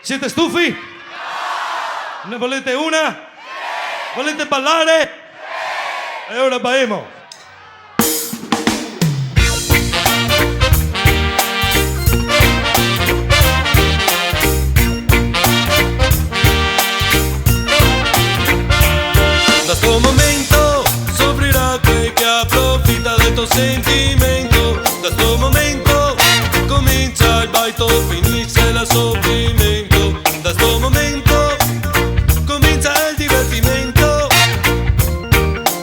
Siete stufi? Ne volete una? Volete ballare? E ora balliamo. Da sto momento soffrirà quel che approfitta del tuo sentimento. Da sto momento comincia il baito, finisce il soffrimento. Da sto momento comincia il divertimento.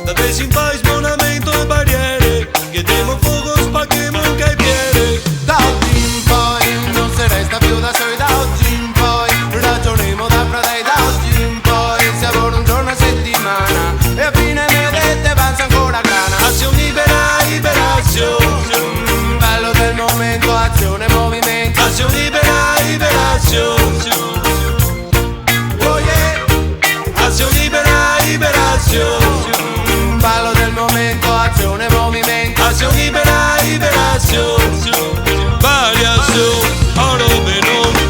Da adesso in poi smonamento e barriere, chiediamo fuoco, spacchiamo un caipiere. Da oggi in poi non si resta più da soli, da oggi in poi ragioneremo da fratelli, da oggi in poi si lavora un giorno a settimana e a fine mese avanza ancora grana. Azione libera, liberazione, Bello del momento, azione, movimento. azione libera, liberazione, Oh yeah. azione libera, liberazione, Bello del momento, azione, movimento. azione libera, liberazione, variazione, oro veloce.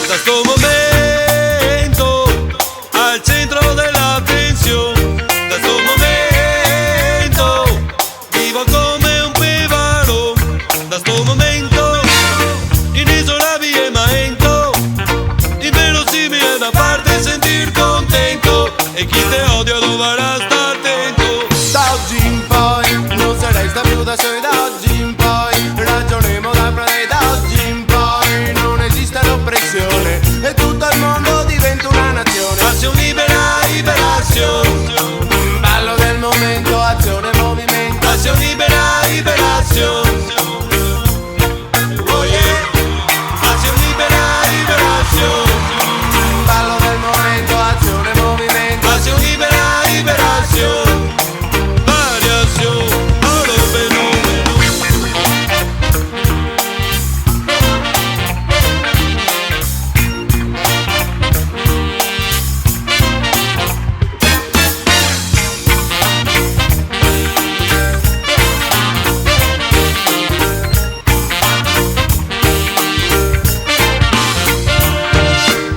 Da sto momento al centro dell'attenzione, da sto momento vivo come un pevaro, da sto momento inesorabilmente inverosimile da parte sentir contento, e chi te odia dovrà star attento. Da oggi in poi non si resta più da soli, da oggi in poi ragioneremo da fratelli, da oggi in poi non esiste l'oppressione e tutto il mondo diventa una nazione. Azione libera, liberazione, Ballo del momento, azione, movimento. azione libera, liberazione, oh yeah, azione libera, liberazione, Ballo del momento, azione, movimento. azione libera, liberazione, variazione, oro fenomeno.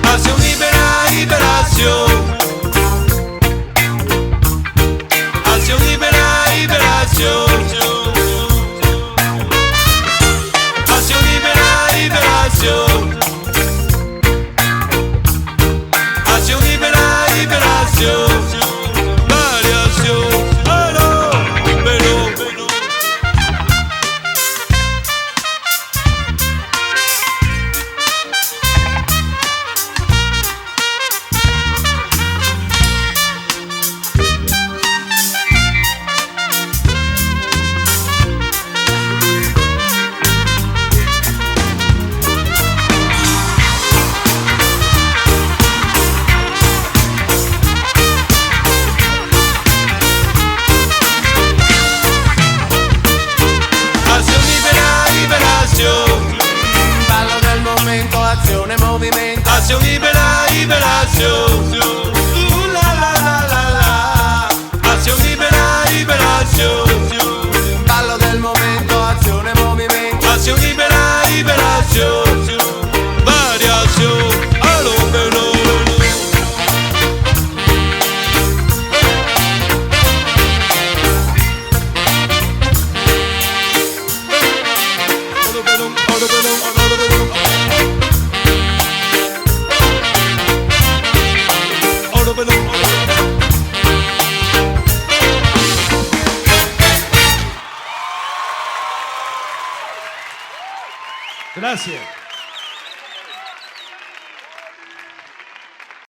Azione libera, liberazione, azione libera, liberazione, azione libera, liberazione, azione libera, liberazione, variazione, oro, fenomeno. Azione libera, liberazione, Ballo del momento, azione, movimento. azione libera, liberazione, La la la la la. azione libera, liberazione, Ballo del momento, azione, movimento. azione libera, liberazione, variazione, oro fenomeno. Oro fenomeno, oro fenomeno, oro fenomeno. Oro fenomeno. Grazie.